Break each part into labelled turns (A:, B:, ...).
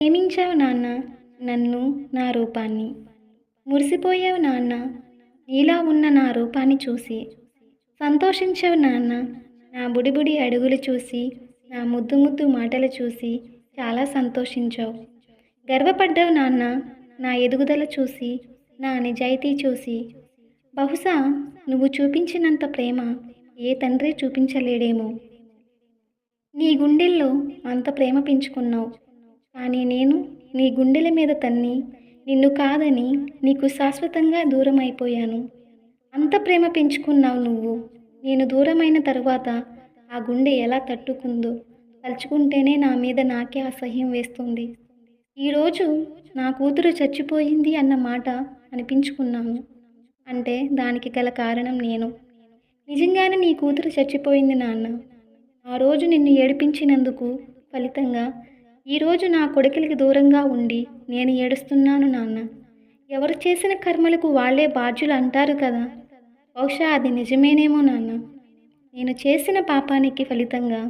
A: ప్రేమించావు నాన్న నన్ను, నా రూపాన్ని. మురిసిపోయావు నాన్న నీలా ఉన్న నా రూపాన్ని చూసి. సంతోషించావు నాన్న నా బుడిబుడి అడుగులు చూసి, నా ముద్దు ముద్దు మాటలు చూసి చాలా సంతోషించావు. గర్వపడ్డావు నాన్న నా ఎదుగుదల చూసి, నా నిజాయితీ చూసి. బహుశా నువ్వు చూపించినంత ప్రేమ ఏ తండ్రి చూపించలేడేమో. నీ గుండెల్లో అంత ప్రేమ పెంచుకున్నావు. కానీ నేను నీ గుండెల మీద తన్ని నిన్ను కాదని నీకు శాశ్వతంగా దూరం అయిపోయాను. అంత ప్రేమ పెంచుకున్నావు నువ్వు. నేను దూరమైన తరువాత ఆ గుండె ఎలా తట్టుకుందో తలుచుకుంటేనే నా మీద నాకే అసహ్యం వేస్తుంది. ఈరోజు నా కూతురు చచ్చిపోయింది అన్న మాట అనిపించుకున్నాను అంటే దానికి గల కారణం నేను. నిజంగానే నీ కూతురు చచ్చిపోయింది నాన్న. ఆ రోజు నిన్ను ఏడిపించినందుకు ఫలితంగా ఈరోజు నా కొడుకులకి దూరంగా ఉండి నేను ఏడుస్తున్నాను నాన్న. ఎవరు చేసిన కర్మలకు వాళ్ళే బాధ్యులు అంటారు కదా, బహుశా అది నిజమేనేమో నాన్న. నేను చేసిన పాపానికి ఫలితంగా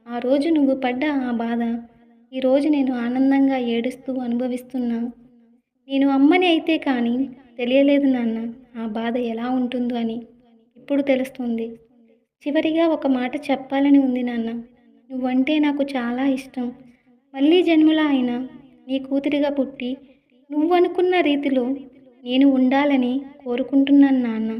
A: ఆ రోజు నువ్వు పడ్డ ఆ బాధ ఈరోజు నేను ఆనందంగా ఏడుస్తూ అనుభవిస్తున్నా. నేను అమ్మని అయితే కానీ తెలియలేదు నాన్న ఆ బాధ ఎలా ఉంటుందో అని. ఇప్పుడు తెలుస్తుంది. చివరిగా ఒక మాట చెప్పాలని ఉంది నాన్న. నువ్వంటే నాకు చాలా ఇష్టం. మళ్ళీ జన్మలో అయినా నీ కూతురిగా పుట్టి నువ్వు అనుకున్న రీతిలో నేను ఉండాలని కోరుకుంటున్నాను నాన్న.